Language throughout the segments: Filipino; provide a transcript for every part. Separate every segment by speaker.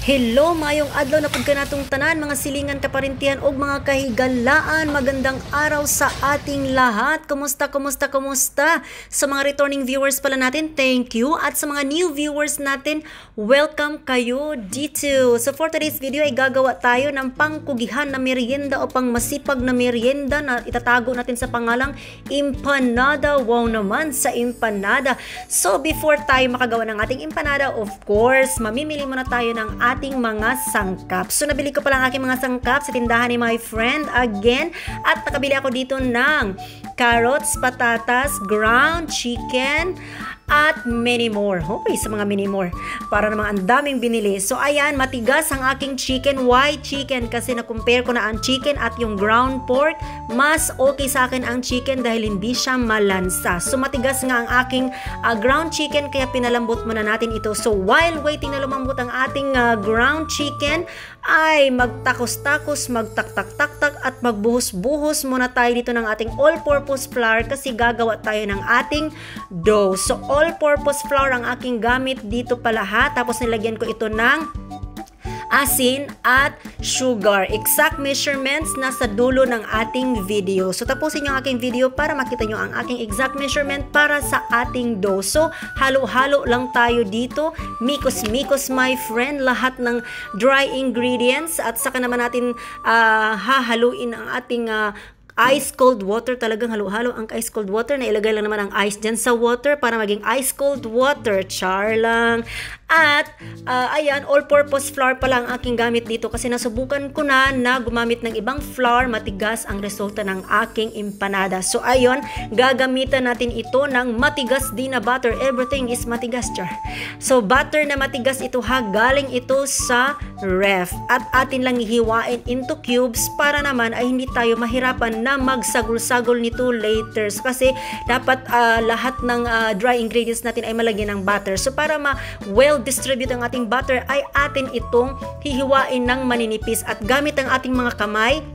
Speaker 1: Hello, mayong adlaw na pagka natong tanan, mga silingan kaparintihan o mga kahigalaan. Magandang araw sa ating lahat. Kumusta? Sa mga returning viewers pala natin, thank you. At sa mga new viewers natin, welcome kayo dito. So for today's video ay gagawa tayo ng pangkugihan na merienda o pang masipag na merienda na itatago natin sa pangalang empanada. Wow naman sa empanada. So before tayo makagawa ng ating empanada, of course, mamimili muna tayo ng ating mga sangkap. So nabili ko pala ang aking mga sangkap sa tindahan ni my friend again, at nakabili ako dito ng carrots, patatas, ground chicken, at many more. Hoy, sa mga many more. Para namang ang daming binili. So ayan, matigas ang aking chicken, white chicken, kasi na-compare ko na ang chicken at yung ground pork. Mas okay sa akin ang chicken dahil hindi siya malansa. So matigas nga ang aking ground chicken, kaya pinalambot muna natin ito. So while waiting na lumambot ang ating ground chicken, ay magtakos-takos, magtak-tak-tak-tak at magbuhos-buhos muna tayo dito ng ating all-purpose flour kasi gagawa tayo ng ating dough. So all-purpose flour ang aking gamit dito pala ha. Tapos nilagyan ko ito ng asin at sugar. Exact measurements nasa dulo ng ating video. So tapusin nyo ang aking video para makita nyo ang aking exact measurement para sa ating dough. So halo-halo lang tayo dito. Mikos-mikos my friend, lahat ng dry ingredients, at saka naman natin hahaluin ang ating ice cold water. Talagang halo-halo ang ice cold water. Na ilagay lang naman ang ice dyan sa water para maging ice cold water. Char lang. At ayan, all-purpose flour pala ang aking gamit dito kasi nasubukan ko na gumamit ng ibang flour. Matigas ang resulta ng aking empanada. So ayun, gagamitan natin ito ng matigas din na butter. Everything is matigas, char. So butter na matigas ito ha. Galing ito sa ref. At atin lang ihiwain into cubes para naman ay hindi tayo mahirapan na magsagol-sagol nito later. So, kasi dapat lahat ng dry ingredients natin ay malagyan ng butter. So para well-distribute ang ating butter ay atin itong hihiwain ng maninipis at gamit ang ating mga kamay.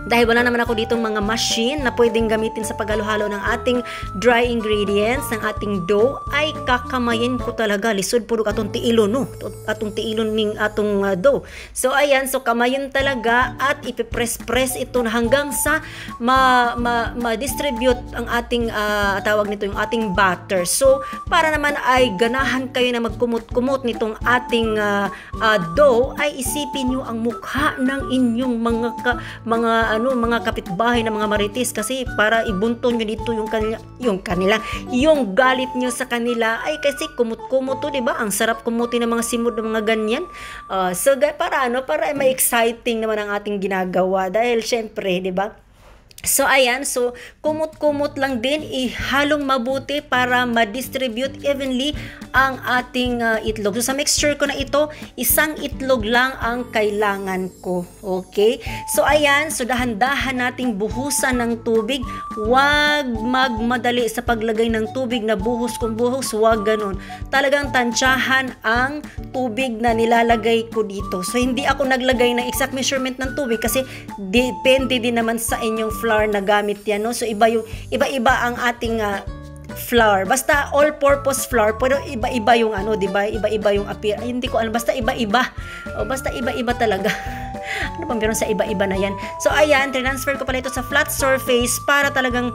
Speaker 1: Dahil wala naman ako ditong mga machine na pwedeng gamitin sa paghalo-halo ng ating dry ingredients, ng ating dough, ay kakamayin ko talaga. Lisod puro atong tiilon, no? Atong tiilon ning atong dough. So ayan, so kamayin talaga at ipipress-press ito hanggang sa ma-distribute ang ating tawag nito, yung ating butter. So para naman ay ganahan kayo na magkumot-kumot nitong ating dough, ay isipin nyo ang mukha ng inyong mga kapitbahay na mga marites, kasi para ibunton nyo dito yung galit nyo sa kanila, ay kasi kumot-kumot to, diba? Ang sarap kumutin ng mga simod ng mga ganyan. So para may exciting naman ang ating ginagawa dahil syempre, diba? So ayan, so kumot-kumot lang din, ihalong mabuti para ma-distribute evenly ang ating itlog. So sa mixture ko na ito, isang itlog lang ang kailangan ko. Okay? So ayan, so dahan-dahan nating buhusan ng tubig. Huwag magmadali sa paglagay ng tubig na buhos kung buhos, huwag ganun. Talagang tansyahan ang tubig na nilalagay ko dito. So hindi ako naglagay ng exact measurement ng tubig kasi depende din naman sa inyong flour na gamit yan, no? So iba-iba ang ating flour. Basta all-purpose flour, pero iba-iba yung diba? Iba-iba yung appear. Ay, hindi ko alam, basta iba-iba. O basta iba-iba talaga. Ano pang meron sa iba-iba na yan? So ayan, transfer ko pala ito sa flat surface para talagang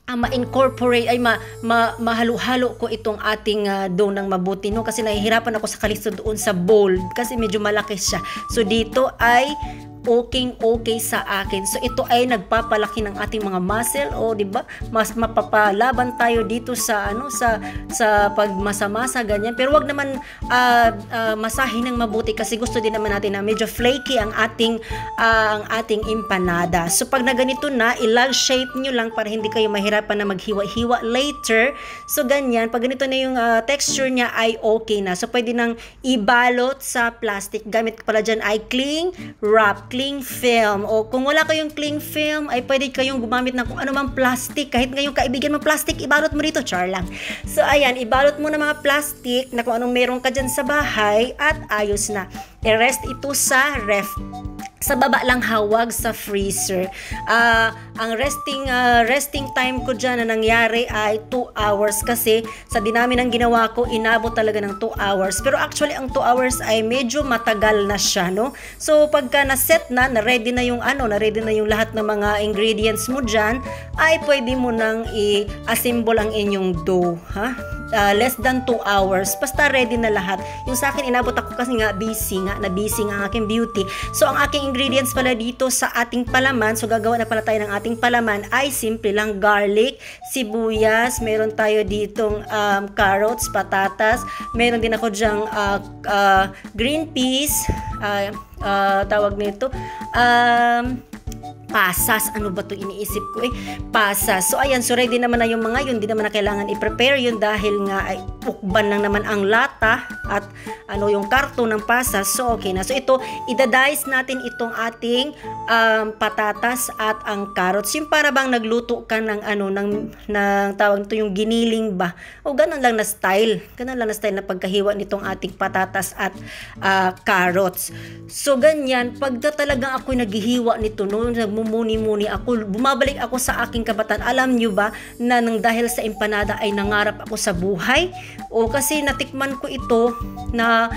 Speaker 1: ma-incorporate, ay mahalo-halo ko itong ating dough ng mabuti, no? Kasi nahihirapan ako sa kalisto doon sa bowl kasi medyo malaki siya. So dito ay okay sa akin. So ito ay nagpapalaki ng ating mga muscle, di ba? Mas mapapalaban tayo dito sa sa pagmasa-masa ganyan. Pero wag naman masahin ng mabuti kasi gusto din naman natin na medyo flaky ang ating empanada. So pag na ganito na, i-log shape nyo lang para hindi kayo mahirapan na maghiwa-hiwa later. So ganyan, pag ganito na yung texture niya ay okay na. So pwede nang ibalot sa plastic. Gamit ko pala dyan ay cling wrap, cling film, o kung wala kayong cling film ay pwede kayong gumamit ng kung ano mang plastic. Kahit ngayong kaibigan mo plastic, ibalot mo dito, char lang. So ayan, ibalot mo ng mga plastic na kung anong meron ka dyan sa bahay at ayos na. I-rest ito sa ref. sa baba lang hawag sa freezer. Ang resting time ko dyan na nangyari ay 2 hours kasi sa dinami ng ginawa ko, inabot talaga ng 2 hours. Pero actually, ang 2 hours ay medyo matagal na siya, no? So, pagka na-set na-ready na yung na-ready na yung lahat ng mga ingredients mo dyan, ay pwede mo nang i-assemble ang inyong dough, ha? Less than 2 hours. Basta ready na lahat. Yung sa akin, inabot ako kasi nga busy ang aking beauty. So, ang aking ingredients pala dito sa ating palaman, so gagawa na pala tayo ng ating palaman, ay simple lang: garlic, sibuyas, meron tayo ditong carrots, patatas, meron din ako dyang green peas, tawag nito, pasas. Ano ba to iniisip ko pasas. So ayan, so ready naman na yung mga yun. Hindi naman na kailangan i-prepare yun dahil nga ay ukban lang naman ang lata at yung karton ng pasas. So okay na. So ito, idadice natin itong ating patatas at ang carrots. Yung para bang nagluto ka ng ng tawag nito yung giniling ba? O ganun lang na style. Ganun lang na style na pagkahiwa nitong ating patatas at carrots. So ganyan, pagka talagang ako naghihiwa nito, no, nagmumuni-muni ako, bumabalik ako sa aking kabataan. Alam nyo ba na nang dahil sa empanada ay nangarap ako sa buhay? O kasi natikman ko ito na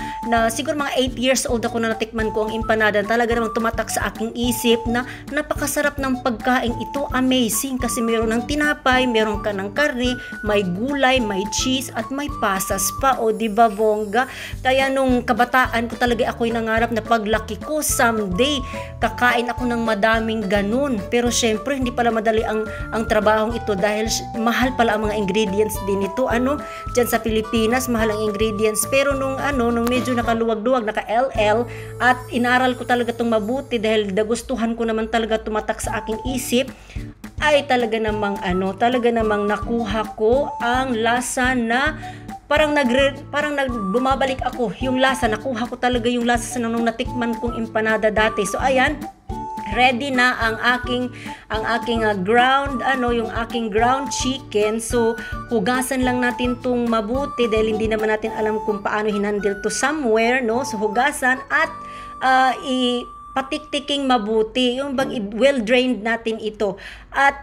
Speaker 1: siguro mga 8 years old ako na natikman ko ang empanada. Talaga namang tumatak sa aking isip na napakasarap ng pagkain ito. Amazing kasi meron ng tinapay, meron ka ng karne, may gulay, may cheese at may pasas pa. O diba bongga? Kaya nung kabataan ko talaga ako'y nangarap na paglaki ko someday kakain ako ng madaming ganun. Pero syempre hindi pala madali ang trabahong ito dahil mahal pala ang mga ingredients din ito. Diyan sa Pilipinas mahal ang ingredients. Pero nung medyo nakaluwag-luwag, naka-LL at inaral ko talaga itong mabuti dahil nagustuhan ko naman talaga tumatak sa aking isip, ay talaga namang nakuha ko ang lasa na parang bumabalik ako. Yung lasa, nakuha ko talaga yung lasa sa nung natikman kong empanada dati. So ayan, ready na ang aking yung aking ground chicken. So hugasan lang natin tong mabuti dahil hindi naman natin alam kung paano hinandle to somewhere, no? So hugasan at patiktiking mabuti, yung well drained natin ito at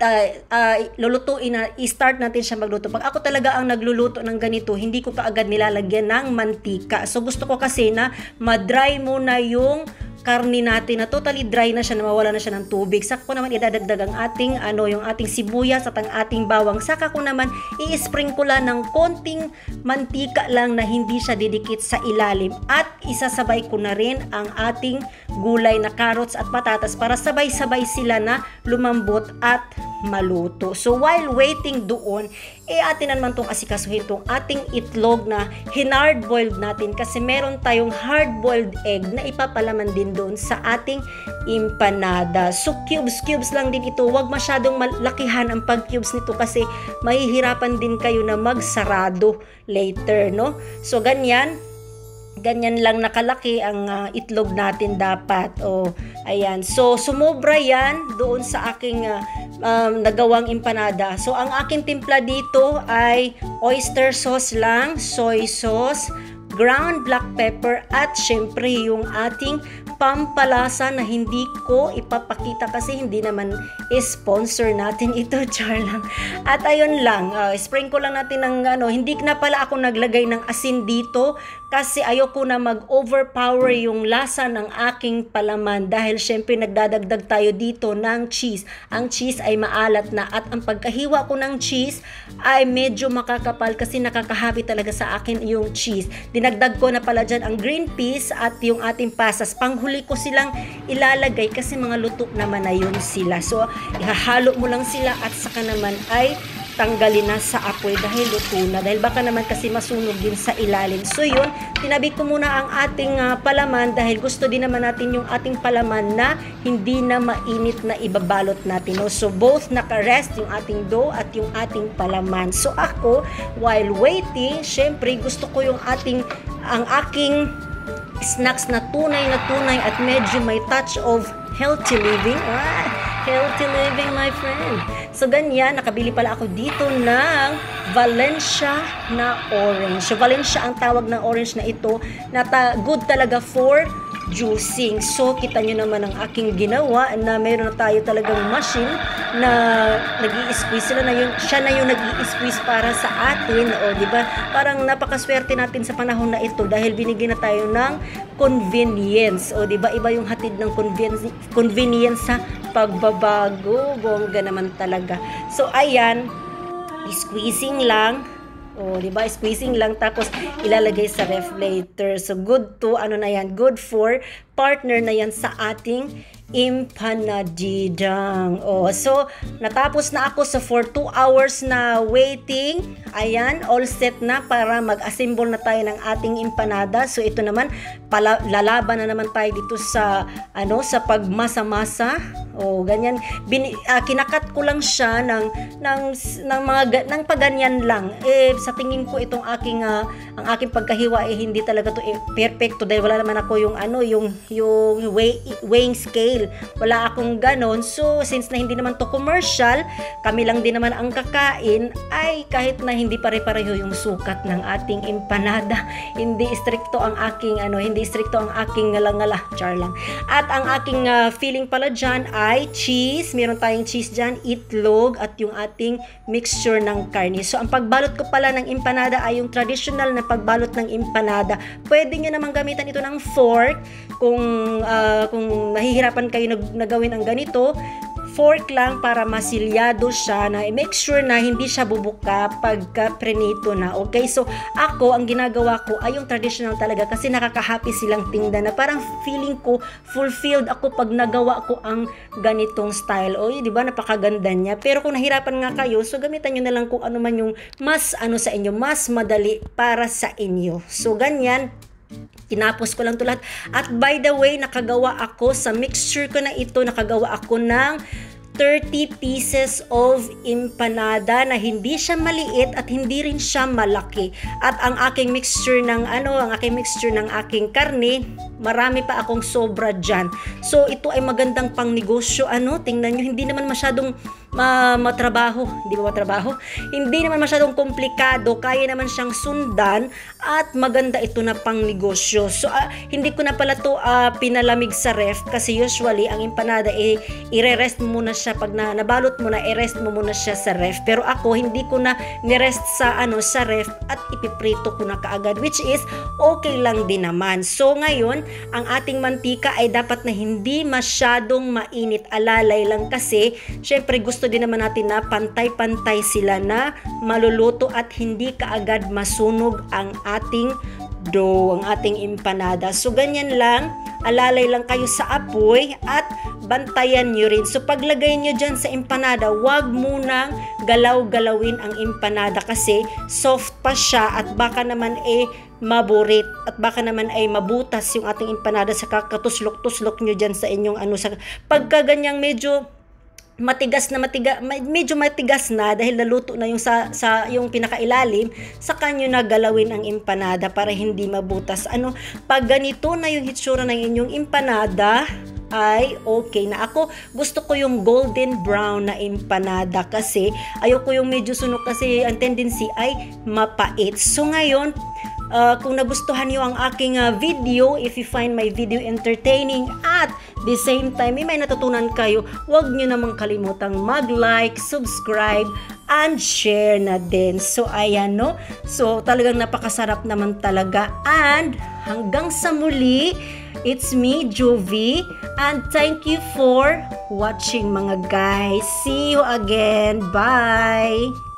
Speaker 1: lulutuin na, i-start natin siya magluto. Pag ako talaga ang nagluluto ng ganito, hindi ko kaagad nilalagyan ng mantika. So gusto ko kasi na ma-dry muna yung karni natin, na totally dry na siya, na mawala na siya ng tubig. Saka ko naman idadagdag ang ating yung ating sibuyas at ang ating bawang. Saka ko naman i-sprinkle ng konting mantika lang na hindi siya didikit sa ilalim. At isasabay ko na rin ang ating gulay na carrots at patatas para sabay-sabay sila na lumambot at maluto. So while waiting doon, atin naman itong asikasuhin itong ating itlog na hinard-boiled natin kasi meron tayong hard-boiled egg na ipapalaman din doon sa ating empanada. So cubes lang din ito. Huwag masyadong malakihan ang pag-cubes nito kasi mahihirapan din kayo na magsarado later, no? So ganyan lang nakalaki ang itlog natin dapat. Ayan. So sumobra yan doon sa aking nagawang empanada. So ang aking timpla dito ay oyster sauce lang, soy sauce, ground black pepper at syempre yung ating pampalasa na hindi ko ipapakita kasi hindi naman sponsor natin ito, char lang. At ayun lang, sprinkle lang natin ng hindi na pala ako naglagay ng asin dito kasi ayoko na mag-overpower yung lasa ng aking palaman dahil syempre nagdadagdag tayo dito ng cheese. Ang cheese ay maalat na at ang pagkahiwa ko ng cheese ay medyo makakapal kasi nakakahabi talaga sa akin yung cheese. Dinagdag ko na pala dyan ang green peas at yung ating pasas. Panghuli ko silang ilalagay kasi mga luto naman na yun sila. So ihahalo mo lang sila at saka naman ay tanggalin na sa apoy dahil luto na. Dahil baka naman kasi masunog din sa ilalim. So yun, tinabi ko muna ang ating palaman dahil gusto din naman natin yung ating palaman na hindi na mainit na ibabalot natin. No? So both naka-rest yung ating dough at yung ating palaman. So ako, while waiting, syempre gusto ko yung ang aking snacks na tunay at medyo may touch of healthy living. Healthy living, my friend. So, ganyan, nakabili pala ako dito ng Valencia na orange. So, Valencia ang tawag ng orange na ito, na good talaga for juicing. So, kita nyo naman ang aking ginawa na meron na tayo talagang machine na nag-i-squeeze siya na yung nag-i-squeeze para sa atin. O, di ba? Parang napakaswerte natin sa panahon na ito dahil binigyan na tayo ng convenience. O, di ba? Iba yung hatid ng convenience sa pagbabago. Bongga naman talaga. So, ayan, squeezing lang. O, di ba? Squeezing lang tapos ilalagay sa ref later. So, good to, ano na yan, good for partner na yan sa ating empanadidang. O, so, natapos na ako for 2 hours na waiting. Ayan, all set na para mag-assemble na tayo ng ating empanada. So, ito naman, lalaban na naman tayo dito sa, sa pagmasa-masa. O, ganyan. Kinakat ko lang siya ng paganyan lang. Sa tingin ko itong ang aking pagkahiwa hindi talaga to perfecto dahil wala naman ako yung weighing scale. Wala akong ganon. So, since na hindi naman to commercial, kami lang din naman ang kakain, ay kahit na hindi pare-pareho yung sukat ng ating empanada, hindi stricto ang aking ngala-ngala. Char lang. At ang aking feeling pala dyan ay cheese. Meron tayong cheese dyan, itlog, at yung ating mixture ng karne. So, ang pagbalot ko pala ng empanada ay yung traditional na pagbalot ng empanada. Pwede nyo naman gamitan ito ng fork kung nahihirapan kayo na gawin ang ganito. Fork lang para masilyado siya, na make sure na hindi siya bubuka pagka prenito na. Okay, so ako ang ginagawa ko ay yung traditional talaga kasi nakaka-happy silang tingnan na parang feeling ko fulfilled ako pag nagawa ko ang ganitong style. O, di ba, napakaganda niya. Pero kung nahirapan nga kayo, so gamitan nyo na lang kung ano man yung mas sa inyo, mas madali para sa inyo. So ganyan. Tinapos ko lang ito lahat. At by the way, nakagawa ako sa mixture ko na ito, nakagawa ako ng 30 pieces of empanada na hindi siya maliit at hindi rin siya malaki. At ang aking mixture ng aking karne, marami pa akong sobra dyan. So ito ay magandang pang negosyo. Tingnan nyo, hindi naman masyadong matrabaho. Hindi ba matrabaho? Hindi naman masyadong komplikado. Kaya naman siyang sundan at maganda ito na pang negosyo. So hindi ko na pala to pinalamig sa ref kasi usually ang empanada i-rest mo muna siya pag nabalot mo na, i-rest mo muna siya sa ref. Pero ako hindi ko na ni-rest sa ref at ipiprito ko na kaagad, which is okay lang din naman. So ngayon, ang ating mantika ay dapat na hindi masyadong mainit. Alalay lang kasi syempre gusto din naman natin na pantay-pantay sila na maluluto at hindi kaagad masunog ang ating dough, ang ating empanada. So ganyan lang, alalay lang kayo sa apoy at bantayan nyo rin. So paglagay nyo dyan sa empanada, wag munang galaw-galawin ang empanada kasi soft pa siya at baka naman maburit at baka naman ay mabutas yung ating empanada sa kakatuslok-tuslok nyo dyan sa inyong pagka ganyang medyo medyo matigas na dahil naluto na yung yung pinakailalim, saka nyo na galawin ang empanada para hindi mabutas. Pag ganito na yung hitsura ng inyong empanada, ay okay na. Ako, gusto ko yung golden brown na empanada kasi ayoko yung medyo sunog kasi ang tendency ay mapait. So ngayon, kung nagustuhan niyo ang aking video, if you find my video entertaining at the same time may natutunan kayo, huwag niyo namang kalimutang mag-like, subscribe, and share na din. So ayan, no? So talagang napakasarap naman talaga. And hanggang sa muli, it's me, Jovi, and thank you for watching mga guys. See you again. Bye!